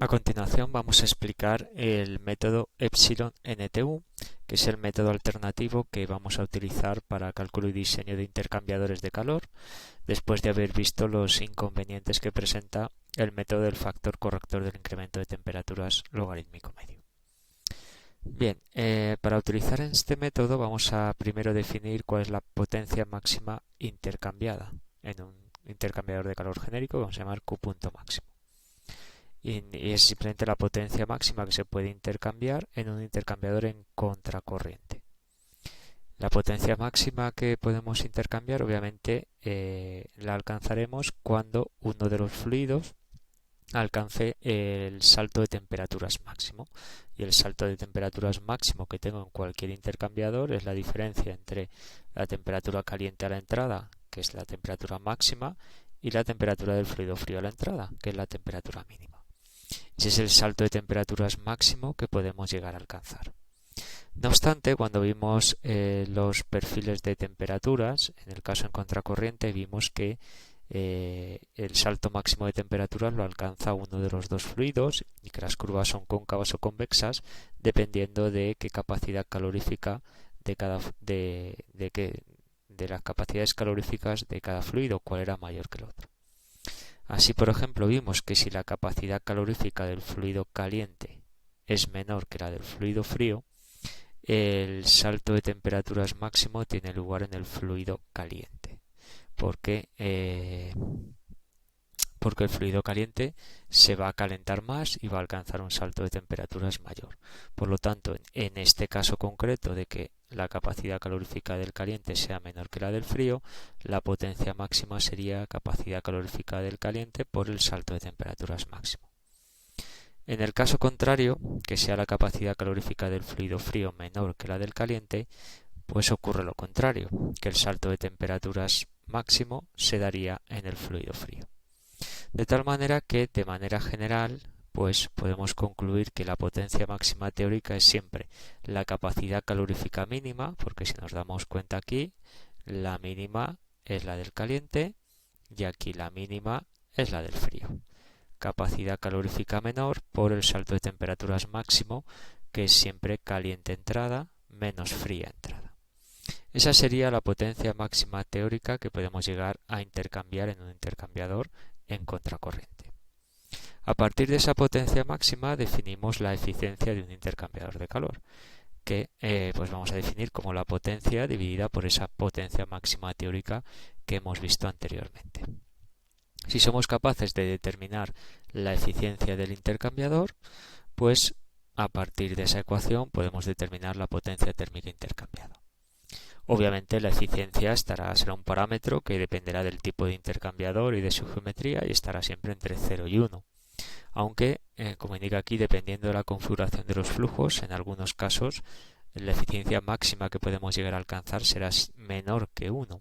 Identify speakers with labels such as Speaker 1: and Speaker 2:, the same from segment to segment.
Speaker 1: A continuación vamos a explicar el método Epsilon NTU, que es el método alternativo que vamos a utilizar para cálculo y diseño de intercambiadores de calor, después de haber visto los inconvenientes que presenta el método del factor corrector del incremento de temperaturas logarítmico medio. Bien, para utilizar este método vamos a primero definir cuál es la potencia máxima intercambiada en un intercambiador de calor genérico que vamos a llamar Q punto máximo. Y es simplemente la potencia máxima que se puede intercambiar en un intercambiador en contracorriente. La potencia máxima que podemos intercambiar obviamente la alcanzaremos cuando uno de los fluidos alcance el salto de temperaturas máximo. Y el salto de temperaturas máximo que tengo en cualquier intercambiador es la diferencia entre la temperatura caliente a la entrada, que es la temperatura máxima, y la temperatura del fluido frío a la entrada, que es la temperatura mínima. Ese es el salto de temperaturas máximo que podemos llegar a alcanzar. No obstante, cuando vimos los perfiles de temperaturas, en el caso en contracorriente vimos que el salto máximo de temperaturas lo alcanza uno de los dos fluidos y que las curvas son cóncavas o convexas dependiendo de qué capacidad calorífica de las capacidades caloríficas de cada fluido, cuál era mayor que el otro. Así, por ejemplo, vimos que si la capacidad calorífica del fluido caliente es menor que la del fluido frío, el salto de temperaturas máximo tiene lugar en el fluido caliente, porque el fluido caliente se va a calentar más y va a alcanzar un salto de temperaturas mayor. Por lo tanto, en este caso concreto de que la capacidad calorífica del caliente sea menor que la del frío, la potencia máxima sería capacidad calorífica del caliente por el salto de temperaturas máximo. En el caso contrario, que sea la capacidad calorífica del fluido frío menor que la del caliente, pues ocurre lo contrario, que el salto de temperaturas máximo se daría en el fluido frío. De tal manera que, de manera general, pues podemos concluir que la potencia máxima teórica es siempre la capacidad calorífica mínima, porque si nos damos cuenta aquí, la mínima es la del caliente y aquí la mínima es la del frío. Capacidad calorífica menor por el salto de temperaturas máximo, que es siempre caliente entrada menos fría entrada. Esa sería la potencia máxima teórica que podemos llegar a intercambiar en un intercambiador en contracorriente. A partir de esa potencia máxima definimos la eficiencia de un intercambiador de calor, que pues vamos a definir como la potencia dividida por esa potencia máxima teórica que hemos visto anteriormente. Si somos capaces de determinar la eficiencia del intercambiador, pues a partir de esa ecuación podemos determinar la potencia térmica intercambiada. Obviamente la eficiencia será un parámetro que dependerá del tipo de intercambiador y de su geometría y estará siempre entre 0 y 1. Aunque, como indica aquí, dependiendo de la configuración de los flujos, en algunos casos la eficiencia máxima que podemos llegar a alcanzar será menor que 1.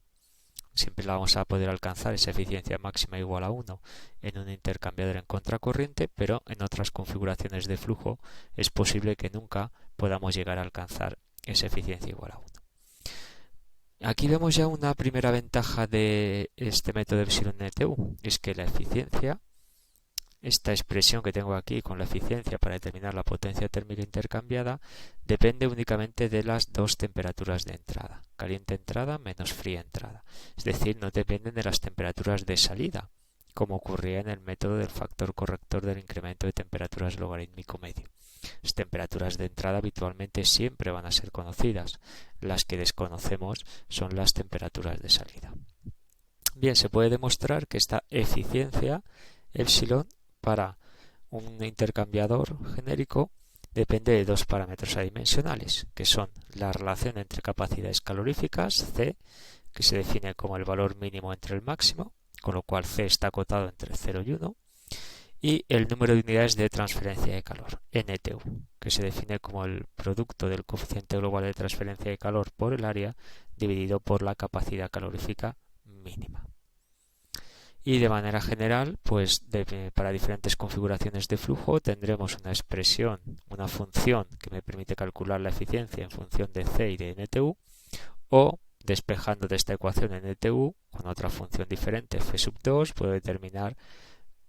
Speaker 1: Siempre la vamos a poder alcanzar esa eficiencia máxima igual a 1 en un intercambiador en contracorriente, pero en otras configuraciones de flujo es posible que nunca podamos llegar a alcanzar esa eficiencia igual a 1. Aquí vemos ya una primera ventaja de este método Epsilon NTU, es que la eficiencia, esta expresión que tengo aquí con la eficiencia para determinar la potencia térmica intercambiada, depende únicamente de las dos temperaturas de entrada, caliente entrada menos fría entrada. Es decir, no dependen de las temperaturas de salida, como ocurría en el método del factor corrector del incremento de temperaturas logarítmico medio. Las temperaturas de entrada habitualmente siempre van a ser conocidas. Las que desconocemos son las temperaturas de salida. Bien, se puede demostrar que esta eficiencia epsilon para un intercambiador genérico depende de dos parámetros adimensionales, que son la relación entre capacidades caloríficas, C, que se define como el valor mínimo entre el máximo, con lo cual C está acotado entre 0 y 1, y el número de unidades de transferencia de calor, NTU, que se define como el producto del coeficiente global de transferencia de calor por el área dividido por la capacidad calorífica mínima. Y de manera general, pues para diferentes configuraciones de flujo tendremos una expresión, una función que me permite calcular la eficiencia en función de C y de NTU, o despejando de esta ecuación NTU con otra función diferente, F sub 2, puedo determinar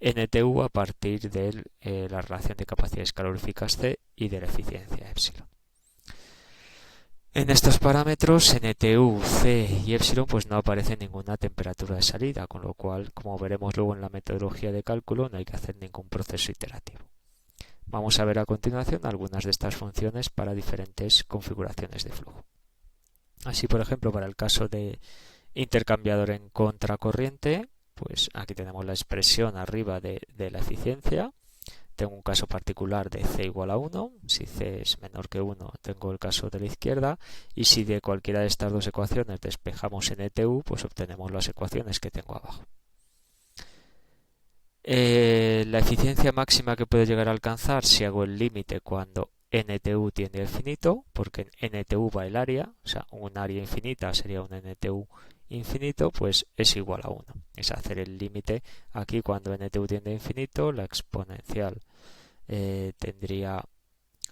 Speaker 1: NTU a partir de la relación de capacidades caloríficas C y de la eficiencia epsilon. En estos parámetros, NTU, C y epsilon, pues no aparece ninguna temperatura de salida, con lo cual, como veremos luego en la metodología de cálculo, no hay que hacer ningún proceso iterativo. Vamos a ver a continuación algunas de estas funciones para diferentes configuraciones de flujo. Así, por ejemplo, para el caso de intercambiador en contracorriente, pues aquí tenemos la expresión arriba de la eficiencia. Tengo un caso particular de C igual a 1, si C es menor que 1 tengo el caso de la izquierda, y si de cualquiera de estas dos ecuaciones despejamos NTU, pues obtenemos las ecuaciones que tengo abajo. La eficiencia máxima que puedo llegar a alcanzar si hago el límite cuando NTU tiende a infinito, porque en NTU va el área, o sea, un área infinita sería un NTU infinito, pues es igual a 1. Es hacer el límite aquí cuando NTU tiende a infinito, la exponencial tendría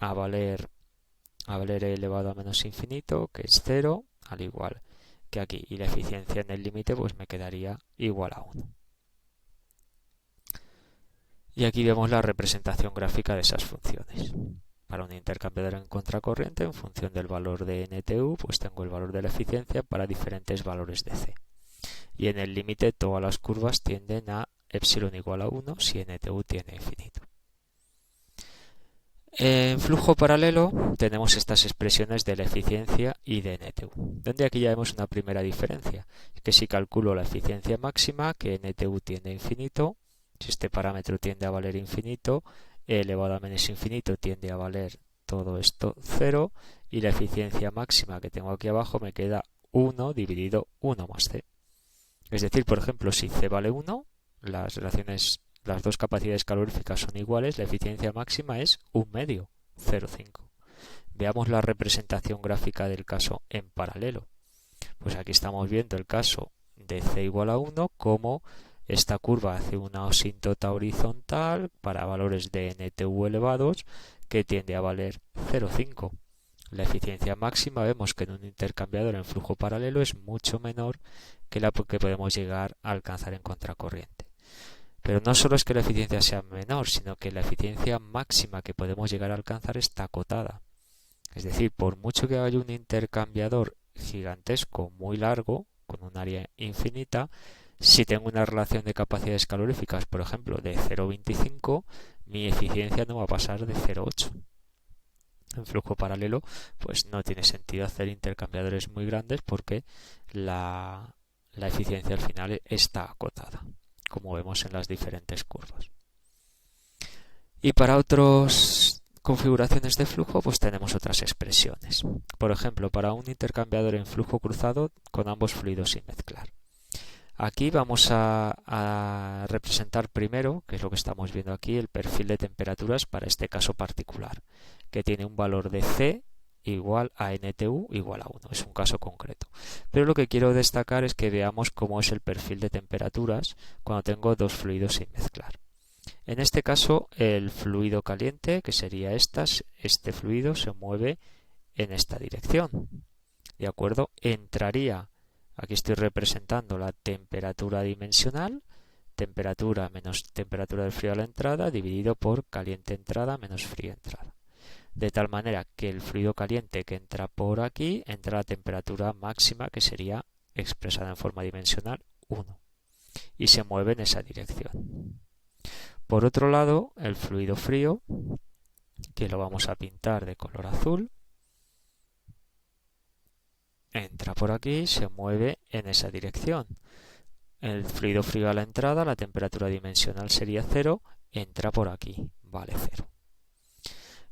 Speaker 1: a valer e elevado a menos infinito, que es 0, al igual que aquí. Y la eficiencia en el límite pues me quedaría igual a 1. Y aquí vemos la representación gráfica de esas funciones. Para un intercambiador en contracorriente, en función del valor de NTU, pues tengo el valor de la eficiencia para diferentes valores de C. Y en el límite todas las curvas tienden a epsilon igual a 1 si NTU tiende a infinito. En flujo paralelo tenemos estas expresiones de la eficiencia y de NTU, donde aquí ya vemos una primera diferencia, que si calculo la eficiencia máxima, que NTU tiende a infinito, si este parámetro tiende a valer infinito, E elevado a menos infinito tiende a valer todo esto 0, y la eficiencia máxima que tengo aquí abajo me queda 1 dividido 1 más C. Es decir, por ejemplo, si C vale 1, las dos capacidades caloríficas son iguales, la eficiencia máxima es 1 medio, 0,5. Veamos la representación gráfica del caso en paralelo. Pues aquí estamos viendo el caso de C igual a 1, como esta curva hace una asíntota horizontal para valores de NTU elevados que tiende a valer 0,5. La eficiencia máxima vemos que en un intercambiador en flujo paralelo es mucho menor que la que podemos llegar a alcanzar en contracorriente. Pero no solo es que la eficiencia sea menor, sino que la eficiencia máxima que podemos llegar a alcanzar está acotada. Es decir, por mucho que haya un intercambiador gigantesco, muy largo, con un área infinita, si tengo una relación de capacidades caloríficas, por ejemplo, de 0,25, mi eficiencia no va a pasar de 0,8. En flujo paralelo, pues no tiene sentido hacer intercambiadores muy grandes porque la eficiencia al final está acotada, como vemos en las diferentes curvas. Y para otras configuraciones de flujo, pues tenemos otras expresiones. Por ejemplo, para un intercambiador en flujo cruzado con ambos fluidos sin mezclar. Aquí vamos a representar primero, que es lo que estamos viendo aquí, el perfil de temperaturas para este caso particular, que tiene un valor de C igual a NTU igual a 1. Es un caso concreto. Pero lo que quiero destacar es que veamos cómo es el perfil de temperaturas cuando tengo dos fluidos sin mezclar. En este caso, el fluido caliente, que sería este fluido se mueve en esta dirección. ¿De acuerdo? Entraría, aquí estoy representando la temperatura dimensional, temperatura menos temperatura del frío a la entrada, dividido por caliente entrada menos frío entrada. De tal manera que el fluido caliente que entra por aquí entra a la temperatura máxima, que sería expresada en forma dimensional 1, y se mueve en esa dirección. Por otro lado, el fluido frío, que lo vamos a pintar de color azul, entra por aquí, se mueve en esa dirección. El fluido frío a la entrada, la temperatura dimensional sería 0, entra por aquí, vale 0.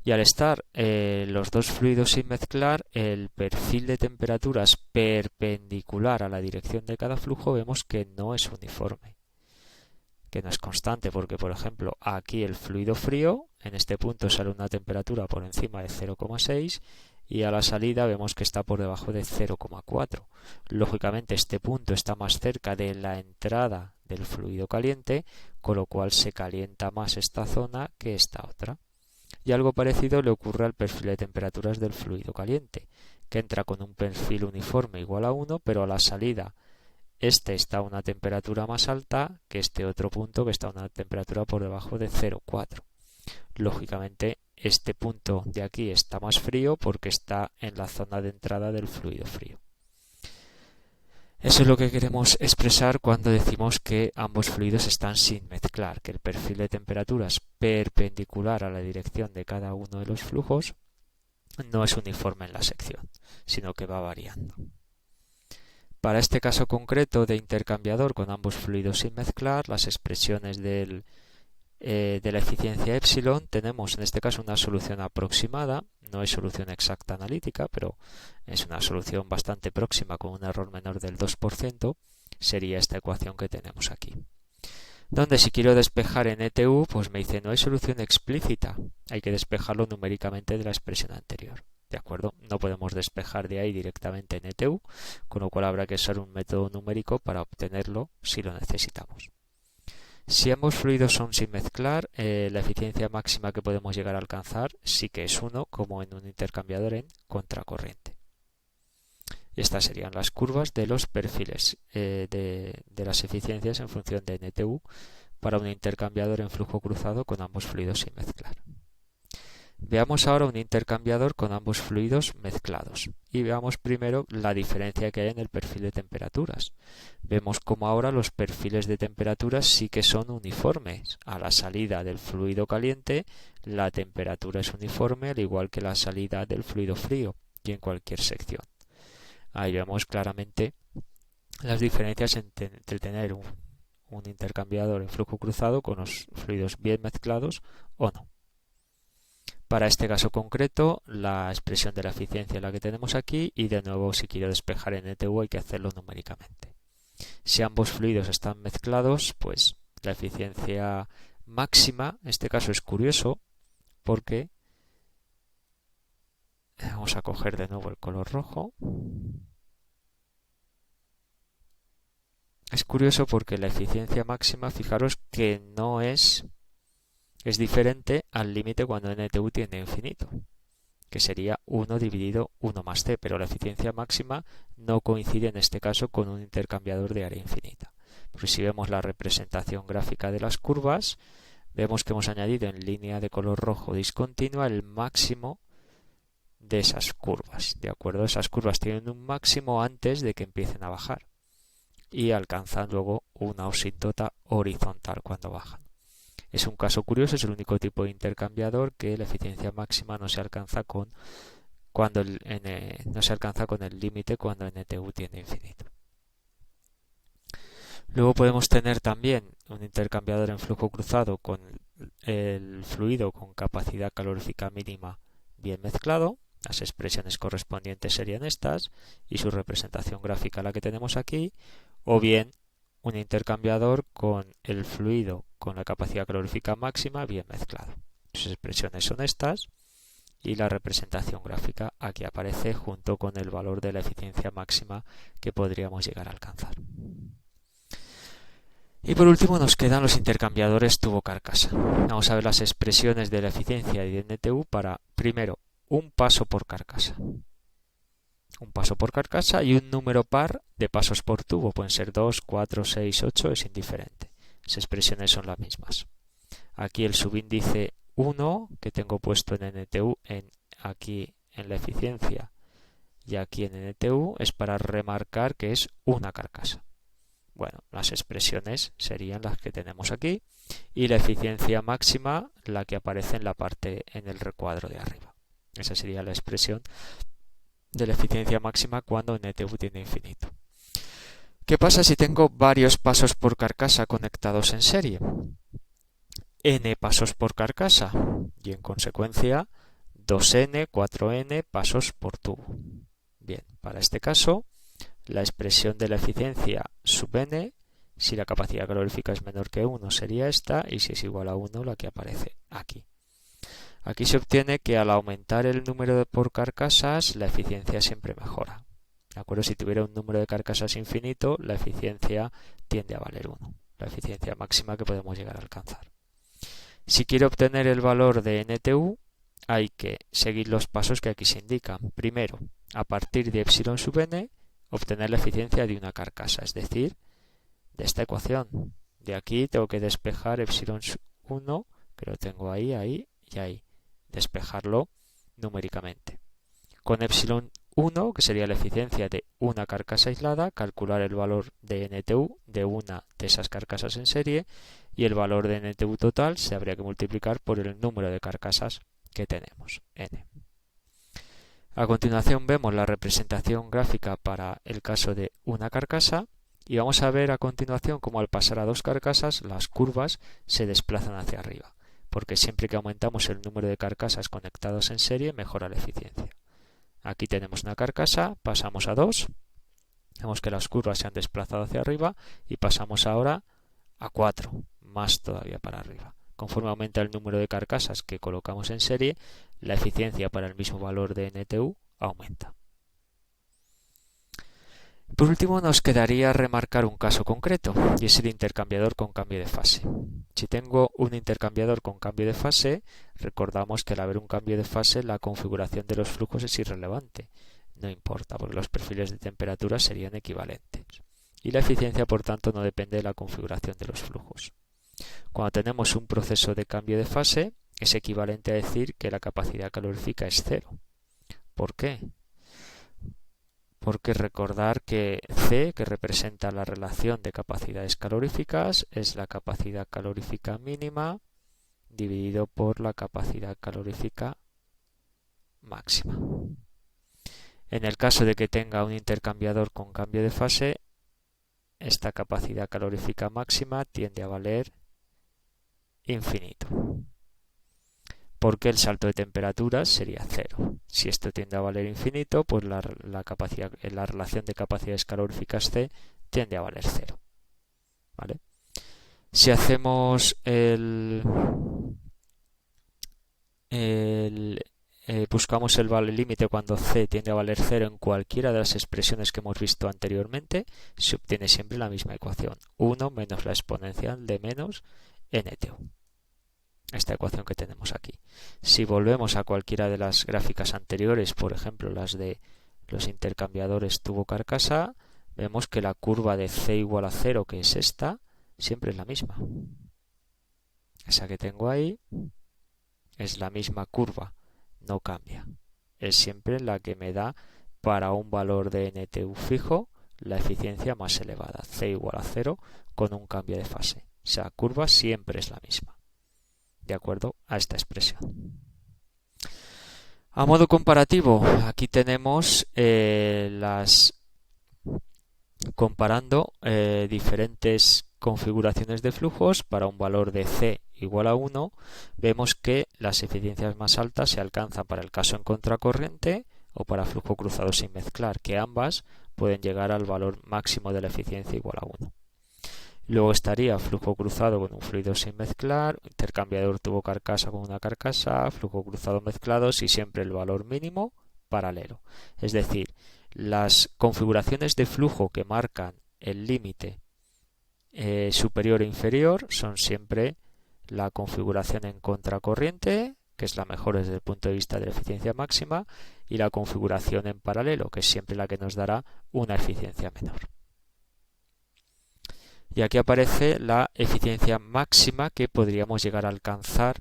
Speaker 1: Y al estar los dos fluidos sin mezclar, el perfil de temperaturas perpendicular a la dirección de cada flujo vemos que no es uniforme, que no es constante, porque por ejemplo aquí el fluido frío, en este punto sale una temperatura por encima de 0,6 y a la salida vemos que está por debajo de 0,4. Lógicamente este punto está más cerca de la entrada del fluido caliente, con lo cual se calienta más esta zona que esta otra. Y algo parecido le ocurre al perfil de temperaturas del fluido caliente, que entra con un perfil uniforme igual a 1, pero a la salida este está a una temperatura más alta que este otro punto que está a una temperatura por debajo de 0,4. Lógicamente, este punto de aquí está más frío porque está en la zona de entrada del fluido frío. Eso es lo que queremos expresar cuando decimos que ambos fluidos están sin mezclar, que el perfil de temperaturas perpendicular a la dirección de cada uno de los flujos no es uniforme en la sección, sino que va variando. Para este caso concreto de intercambiador con ambos fluidos sin mezclar, las expresiones de la eficiencia epsilon, tenemos en este caso una solución aproximada, no es solución exacta analítica, pero es una solución bastante próxima con un error menor del 2%, sería esta ecuación que tenemos aquí. Donde si quiero despejar en ETU, pues me dice no hay solución explícita, hay que despejarlo numéricamente de la expresión anterior. ¿De acuerdo? No podemos despejar de ahí directamente en ETU, con lo cual habrá que usar un método numérico para obtenerlo si lo necesitamos. Si ambos fluidos son sin mezclar, la eficiencia máxima que podemos llegar a alcanzar sí que es 1, como en un intercambiador en contracorriente. Y estas serían las curvas de los perfiles de las eficiencias en función de NTU para un intercambiador en flujo cruzado con ambos fluidos sin mezclar. Veamos ahora un intercambiador con ambos fluidos mezclados y veamos primero la diferencia que hay en el perfil de temperaturas. Vemos como ahora los perfiles de temperaturas sí que son uniformes. A la salida del fluido caliente la temperatura es uniforme al igual que la salida del fluido frío y en cualquier sección. Ahí vemos claramente las diferencias entre tener un intercambiador en flujo cruzado con los fluidos bien mezclados o no. Para este caso concreto, la expresión de la eficiencia es la que tenemos aquí y de nuevo si quiero despejar en ETU hay que hacerlo numéricamente. Si ambos fluidos están mezclados, pues la eficiencia máxima, en este caso es curioso porque vamos a coger de nuevo el color rojo. Es curioso porque la eficiencia máxima, fijaros que no es diferente al límite cuando NTU tiende a infinito, que sería 1 dividido 1 más c, pero la eficiencia máxima no coincide en este caso con un intercambiador de área infinita. Porque si vemos la representación gráfica de las curvas, vemos que hemos añadido en línea de color rojo discontinua el máximo de esas curvas. ¿De acuerdo? Esas curvas tienen un máximo antes de que empiecen a bajar y alcanzan luego una asíntota horizontal cuando bajan. Es un caso curioso, es el único tipo de intercambiador que la eficiencia máxima no se alcanza con el límite cuando NTU tiende a infinito. Luego podemos tener también un intercambiador en flujo cruzado con el fluido con capacidad calorífica mínima bien mezclado. Las expresiones correspondientes serían estas y su representación gráfica la que tenemos aquí, o bien un intercambiador con el fluido con la capacidad calorífica máxima bien mezclado. Sus expresiones son estas y la representación gráfica aquí aparece junto con el valor de la eficiencia máxima que podríamos llegar a alcanzar. Y por último nos quedan los intercambiadores tubo-carcasa. Vamos a ver las expresiones de la eficiencia de NTU para, primero, un paso por carcasa. Un paso por carcasa y un número par de pasos por tubo. Pueden ser 2, 4, 6, 8, es indiferente. Las expresiones son las mismas. Aquí el subíndice 1 que tengo puesto en NTU, aquí en la eficiencia y aquí en NTU, es para remarcar que es una carcasa. Bueno, las expresiones serían las que tenemos aquí y la eficiencia máxima la que aparece en la parte en el recuadro de arriba. Esa sería la expresión de la eficiencia máxima cuando NTU tiende a infinito. ¿Qué pasa si tengo varios pasos por carcasa conectados en serie? N pasos por carcasa y en consecuencia 2n, 4n pasos por tubo. Bien, para este caso la expresión de la eficiencia sub n, si la capacidad calorífica es menor que 1 sería esta y si es igual a 1 la que aparece aquí. Aquí se obtiene que al aumentar el número de por carcasas la eficiencia siempre mejora. ¿De acuerdo? Si tuviera un número de carcasas infinito, la eficiencia tiende a valer 1, la eficiencia máxima que podemos llegar a alcanzar. Si quiero obtener el valor de NTU, hay que seguir los pasos que aquí se indican. Primero, a partir de epsilon sub n, obtener la eficiencia de una carcasa, es decir, de esta ecuación. De aquí tengo que despejar epsilon 1, que lo tengo ahí, ahí y ahí. Despejarlo numéricamente. Con epsilon 1, que sería la eficiencia de una carcasa aislada, calcular el valor de NTU de una de esas carcasas en serie, y el valor de NTU total se habría que multiplicar por el número de carcasas que tenemos, n. A continuación vemos la representación gráfica para el caso de una carcasa y vamos a ver a continuación cómo al pasar a dos carcasas las curvas se desplazan hacia arriba, porque siempre que aumentamos el número de carcasas conectadas en serie mejora la eficiencia. Aquí tenemos una carcasa, pasamos a dos, vemos que las curvas se han desplazado hacia arriba y pasamos ahora a 4, más todavía para arriba. Conforme aumenta el número de carcasas que colocamos en serie, la eficiencia para el mismo valor de NTU aumenta. Por último, nos quedaría remarcar un caso concreto, y es el intercambiador con cambio de fase. Si tengo un intercambiador con cambio de fase, recordamos que al haber un cambio de fase, la configuración de los flujos es irrelevante. No importa, porque los perfiles de temperatura serían equivalentes. Y la eficiencia, por tanto, no depende de la configuración de los flujos. Cuando tenemos un proceso de cambio de fase, es equivalente a decir que la capacidad calorífica es cero. ¿Por qué? Porque recordar que C, que representa la relación de capacidades caloríficas, es la capacidad calorífica mínima dividido por la capacidad calorífica máxima. En el caso de que tenga un intercambiador con cambio de fase, esta capacidad calorífica máxima tiende a valer infinito, porque el salto de temperaturas sería cero. Si esto tiende a valer infinito, pues la relación de capacidades caloríficas C tiende a valer cero. ¿Vale? Si hacemos buscamos el límite cuando C tiende a valer cero en cualquiera de las expresiones que hemos visto anteriormente, se obtiene siempre la misma ecuación, 1 menos la exponencial de menos NTU. Esta ecuación que tenemos aquí. Si volvemos a cualquiera de las gráficas anteriores, por ejemplo las de los intercambiadores tubo-carcasa, vemos que la curva de C igual a 0, que es esta, siempre es la misma. Esa que tengo ahí es la misma curva, no cambia. Es siempre la que me da para un valor de NTU fijo la eficiencia más elevada, C igual a 0 con un cambio de fase. Esa curva siempre es la misma, de acuerdo a esta expresión. A modo comparativo, aquí tenemos comparando diferentes configuraciones de flujos para un valor de C igual a 1, vemos que las eficiencias más altas se alcanzan para el caso en contracorriente o para flujo cruzado sin mezclar, que ambas pueden llegar al valor máximo de la eficiencia igual a 1. Luego estaría flujo cruzado con un fluido sin mezclar, intercambiador tubo-carcasa con una carcasa, flujo cruzado mezclados y siempre el valor mínimo paralelo. Es decir, las configuraciones de flujo que marcan el límite superior e inferior son siempre la configuración en contracorriente, que es la mejor desde el punto de vista de la eficiencia máxima, y la configuración en paralelo, que es siempre la que nos dará una eficiencia menor. Y aquí aparece la eficiencia máxima que podríamos llegar a alcanzar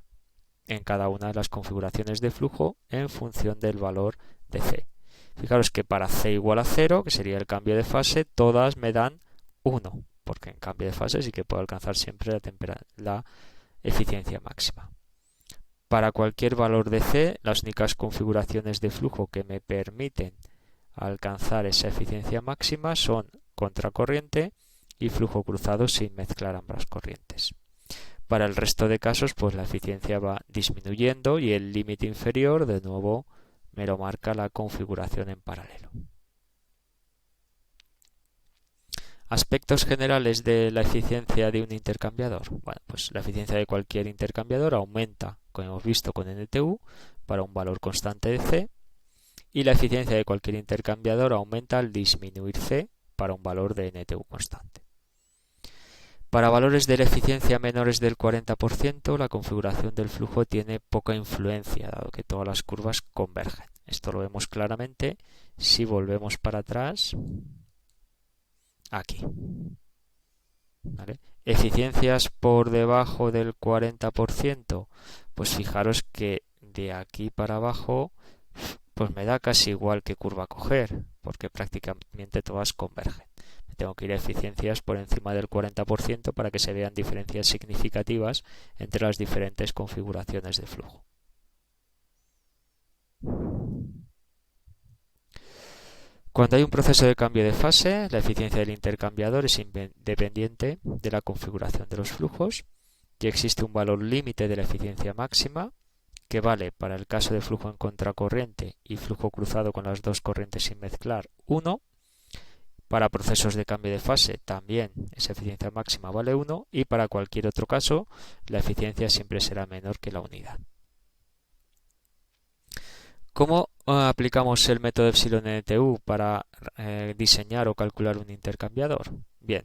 Speaker 1: en cada una de las configuraciones de flujo en función del valor de C. Fijaros que para C igual a 0, que sería el cambio de fase, todas me dan 1, porque en cambio de fase sí que puedo alcanzar siempre la eficiencia máxima. Para cualquier valor de C, las únicas configuraciones de flujo que me permiten alcanzar esa eficiencia máxima son contracorriente y flujo cruzado sin mezclar ambas corrientes. Para el resto de casos, pues la eficiencia va disminuyendo y el límite inferior, de nuevo, me lo marca la configuración en paralelo. Aspectos generales de la eficiencia de un intercambiador. Bueno, pues la eficiencia de cualquier intercambiador aumenta, como hemos visto, con NTU para un valor constante de C, y la eficiencia de cualquier intercambiador aumenta al disminuir C para un valor de NTU constante. Para valores de la eficiencia menores del 40%, la configuración del flujo tiene poca influencia, dado que todas las curvas convergen. Esto lo vemos claramente si volvemos para atrás aquí. ¿Vale? Eficiencias por debajo del 40%, pues fijaros que de aquí para abajo pues me da casi igual qué curva coger, porque prácticamente todas convergen. Me tengo que ir a eficiencias por encima del 40% para que se vean diferencias significativas entre las diferentes configuraciones de flujo. Cuando hay un proceso de cambio de fase, la eficiencia del intercambiador es independiente de la configuración de los flujos y existe un valor límite de la eficiencia máxima que vale para el caso de flujo en contracorriente y flujo cruzado con las dos corrientes sin mezclar 1. Para procesos de cambio de fase también esa eficiencia máxima vale 1 y para cualquier otro caso la eficiencia siempre será menor que la unidad. ¿Cómo aplicamos el método epsilon NTU para diseñar o calcular un intercambiador? Bien,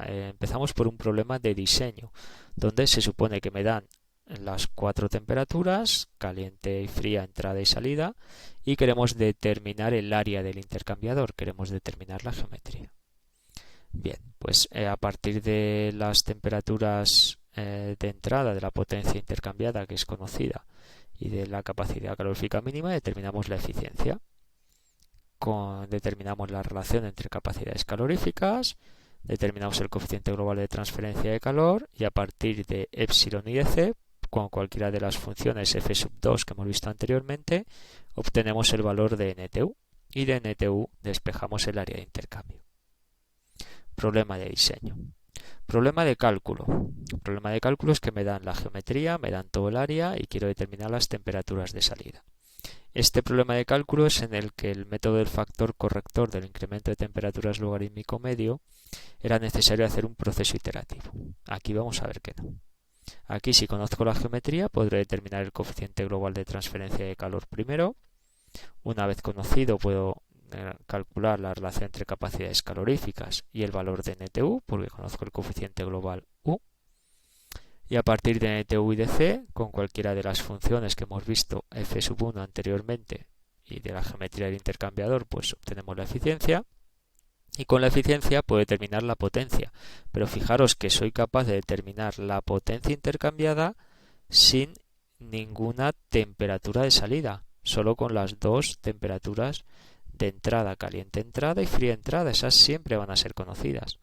Speaker 1: empezamos por un problema de diseño, donde se supone que me dan las 4 temperaturas, caliente y fría, entrada y salida, y queremos determinar el área del intercambiador, queremos determinar la geometría. Bien, pues a partir de las temperaturas de entrada de la potencia intercambiada, que es conocida, y de la capacidad calorífica mínima, determinamos la eficiencia. Determinamos la relación entre capacidades caloríficas, determinamos el coeficiente global de transferencia de calor y a partir de epsilon y de c, con cualquiera de las funciones f sub 2 que hemos visto anteriormente, obtenemos el valor de NTU y de NTU despejamos el área de intercambio. Problema de diseño. Problema de cálculo. El problema de cálculo es que me dan la geometría, me dan todo el área y quiero determinar las temperaturas de salida. Este problema de cálculo es en el que el método del factor corrector del incremento de temperaturas logarítmico medio era necesario hacer un proceso iterativo. Aquí vamos a ver que no. Aquí, si conozco la geometría, podré determinar el coeficiente global de transferencia de calor primero. Una vez conocido, puedo calcular la relación entre capacidades caloríficas y el valor de NTU, porque conozco el coeficiente global U. Y a partir de NTU y de C, con cualquiera de las funciones que hemos visto f sub 1 anteriormente y de la geometría del intercambiador, pues obtenemos la eficiencia. Y con la eficiencia puedo determinar la potencia. Pero fijaros que soy capaz de determinar la potencia intercambiada sin ninguna temperatura de salida, solo con las dos temperaturas de entrada, caliente entrada y fría entrada. Esas siempre van a ser conocidas.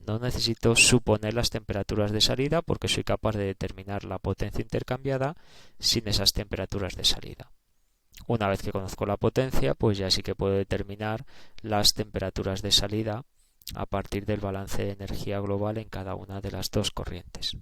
Speaker 1: No necesito suponer las temperaturas de salida porque soy capaz de determinar la potencia intercambiada sin esas temperaturas de salida. Una vez que conozco la potencia, pues ya sí que puedo determinar las temperaturas de salida a partir del balance de energía global en cada una de las dos corrientes.